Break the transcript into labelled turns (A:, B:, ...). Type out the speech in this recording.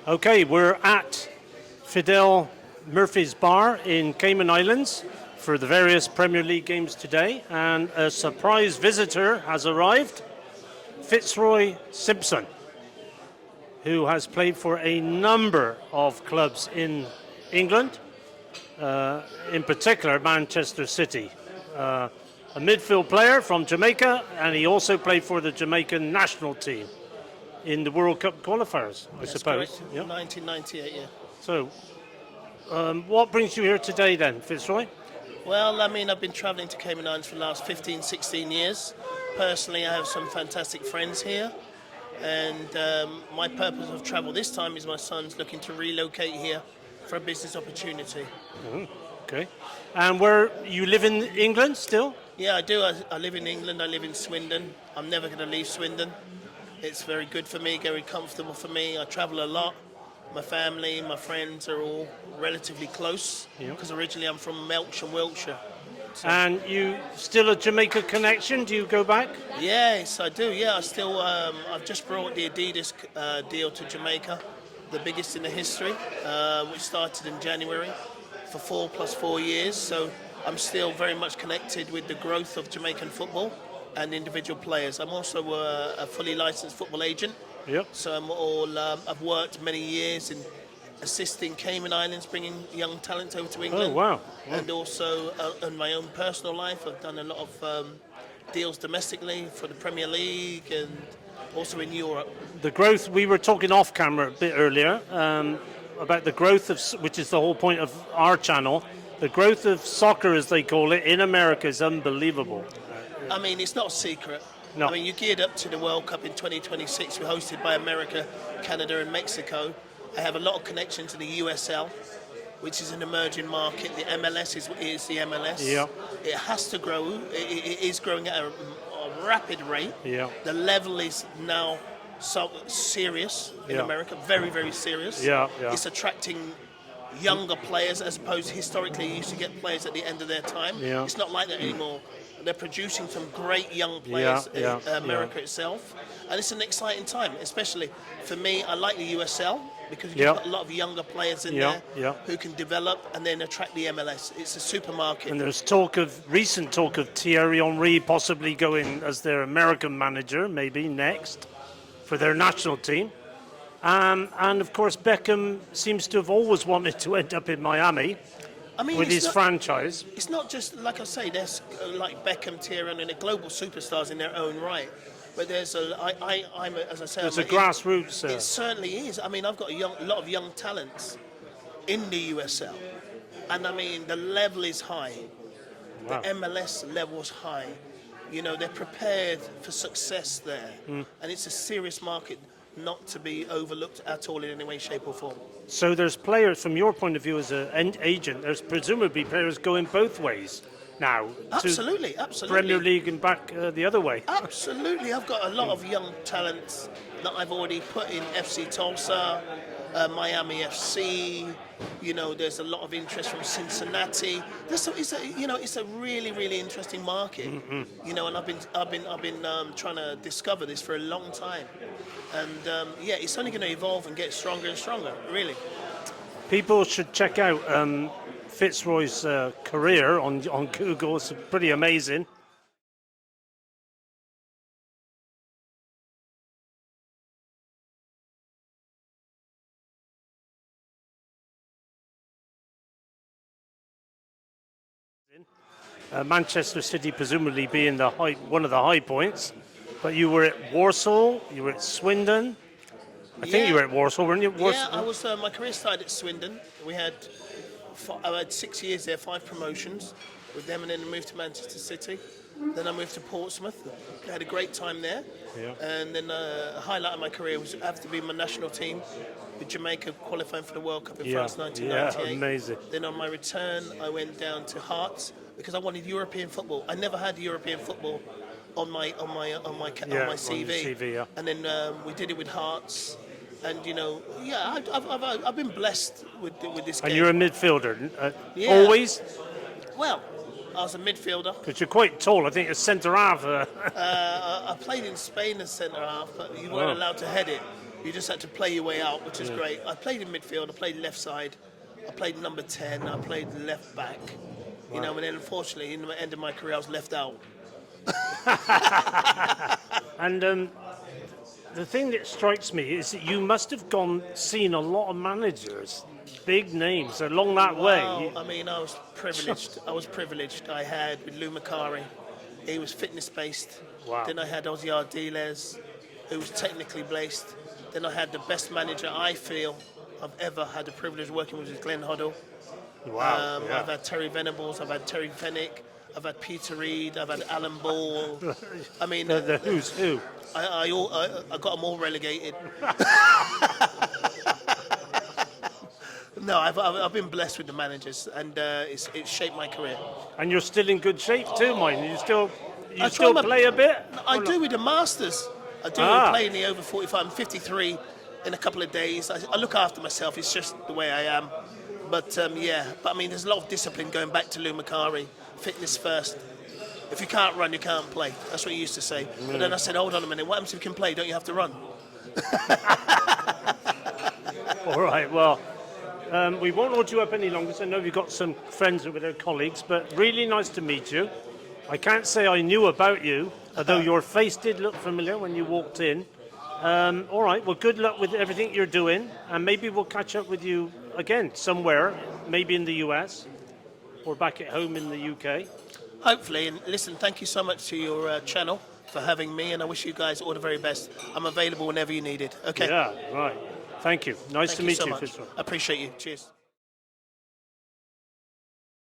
A: Okay, we're at Fidel Murphy's Bar in Cayman Islands for the various Premier League games today, and a surprise visitor has arrived, Fitzroy Simpson, who has played for a number of clubs in England, in particular Manchester City. A midfield player from Jamaica, and he also played for the Jamaican national team in the World Cup qualifiers, I
B: That's
A: suppose.
B: correct.
A: Yep.
B: 1998, yeah.
A: So, what brings you here today then, Fitzroy?
B: Well, I've been travelling to Cayman Islands for the last 15, 16 years. Personally, I have some fantastic friends here. And my purpose of travel this time is my son's looking to relocate here for a business opportunity.
A: Okay. And where you live in England still?
B: Yeah, I do. I live in England. I live in Swindon. I'm never going to leave Swindon. It's very good for me, very comfortable for me. I travel a lot. My family, my friends are all relatively close because originally I'm from Melksham, Wiltshire. So,
A: And you still a Jamaica connection? Do you go back?
B: yes, I do. Yeah, I've just brought the Adidas deal to Jamaica, the biggest in the history, which started in January for 4 + 4 years. So I'm still very much connected with the growth of Jamaican football and individual players. I'm also a fully licensed football agent.
A: Yep.
B: So I've worked many years in assisting Cayman Islands, bringing young talent over to
A: Oh,
B: England.
A: wow.
B: And also in my own personal life, I've done a lot of deals domestically for the Premier League and also in Europe.
A: The growth, we were talking off camera a bit earlier about the growth of, which is the whole point of our channel, the growth of soccer, as they call it, in America is unbelievable.
B: I mean, it's not a secret.
A: No.
B: I mean, you geared up to the World Cup in 2026. We're hosted by America, Canada, and Mexico. I have a lot of connections to the USL, which is an emerging market. The MLS is the MLS.
A: Yeah.
B: It has to grow. It is growing at a rapid rate.
A: Yeah.
B: The level is now so serious in
A: Yeah.
B: America, very, very serious.
A: Yeah, yeah.
B: It's attracting younger players as opposed to historically you used to get players at the end of their time.
A: Yeah.
B: It's not like that anymore. They're producing some great young players in America itself. And it's an exciting time, especially for me. I like the USL because you've got a lot of younger players in there who can develop and then attract the MLS. It's a supermarket.
A: And there's recent talk of Thierry Henry possibly going as their American manager, maybe next, for their national team. And of course, Beckham seems to have always wanted to end up in Miami with his franchise.
B: It's not just, like I say, there's like Beckham, Thierry, and they're global superstars in their own right. But there's as I say,
A: There's a grassroots.
B: It certainly is. I mean, I've got a lot of young talents in the USL. And I mean, the level is high.
A: Wow.
B: The MLS level is high. You know, they're prepared for success there. And it's a serious market not to be overlooked at all in any way, shape or form.
A: So there's players, from your point of view as an agent, there's presumably players going both ways now.
B: Absolutely.
A: Premier League and back the other way.
B: Absolutely. I've got a lot of young talents that I've already put in FC Tulsa, Miami FC. You know, there's a lot of interest from Cincinnati. It's a really, really interesting market. You know, and I've been trying to discover this for a long time. And it's only going to evolve and get stronger and stronger. Really.
A: People should check out Fitzroy's career on Google. It's pretty amazing. Manchester City presumably being one of the high points, but you were at Warsaw, you were at Swindon. I think you were at Warsaw, weren't you?
B: Yeah, I was. My career started at Swindon. I had 6 years there, 5 promotions with them, and then I moved to Manchester City. Then I moved to Portsmouth. I had a great time there.
A: Yeah.
B: And then a highlight of my career was after being my national team with Jamaica qualifying for the World Cup in France 1998.
A: Yeah, amazing.
B: Then on my return, I went down to Hearts because I wanted European football. I never had European football on my CV.
A: On your CV, yeah.
B: And then we did it with Hearts. And you know, I've been blessed with this game.
A: And you're a midfielder,
B: Yeah.
A: always?
B: Well, I was a midfielder.
A: Because you're quite tall. I think you're centre half.
B: I played in Spain as centre half, but you weren't allowed to head it. You just had to play your way out, which is great. I played in midfield. I played left side. I played number 10. I played left back. You know, and then unfortunately, in the end of my career, I was left out.
A: And the thing that strikes me is that you must have seen a lot of managers, big names, along that way.
B: I mean, I was privileged. I had with Lou Macari. He was fitness-based.
A: Wow.
B: Then I had Ozzy Ardiles, who was technically based. Then I had the best manager I feel I've ever had the privilege of working with, is Glenn Hoddle.
A: Wow.
B: I've had Terry Venables, I've had Terry Fennick, I've had Peter Reid, I've had Alan Ball. I mean,
A: the who's who.
B: I got them all relegated. No, I've been blessed with the managers, and it's shaped my career.
A: And you're still in good shape too, mine. You still play a bit?
B: I do with the Masters. I do play in the over 45. I'm 53 in a couple of days. I look after myself. It's just the way I am. But but I mean, there's a lot of discipline going back to Lou Macari. Fitness first. If you can't run, you can't play. That's what he used to say. But then I said, hold on a minute. What happens if you can play? Don't you have to run?
A: All right. Well, we won't hold you up any longer. So I know you've got some friends with their colleagues, but really nice to meet you. I can't say I knew about you, although your face did look familiar when you walked in. All right. Well, good luck with everything you're doing, and maybe we'll catch up with you again somewhere, maybe in the US or back at home in the UK.
B: Hopefully. And listen, thank you so much to your channel for having me, and I wish you guys all the very best. I'm available whenever you need it. Okay.
A: Yeah. Right. Thank you. Nice to meet you,
B: much.
A: Fitzroy.
B: I appreciate you. Cheers.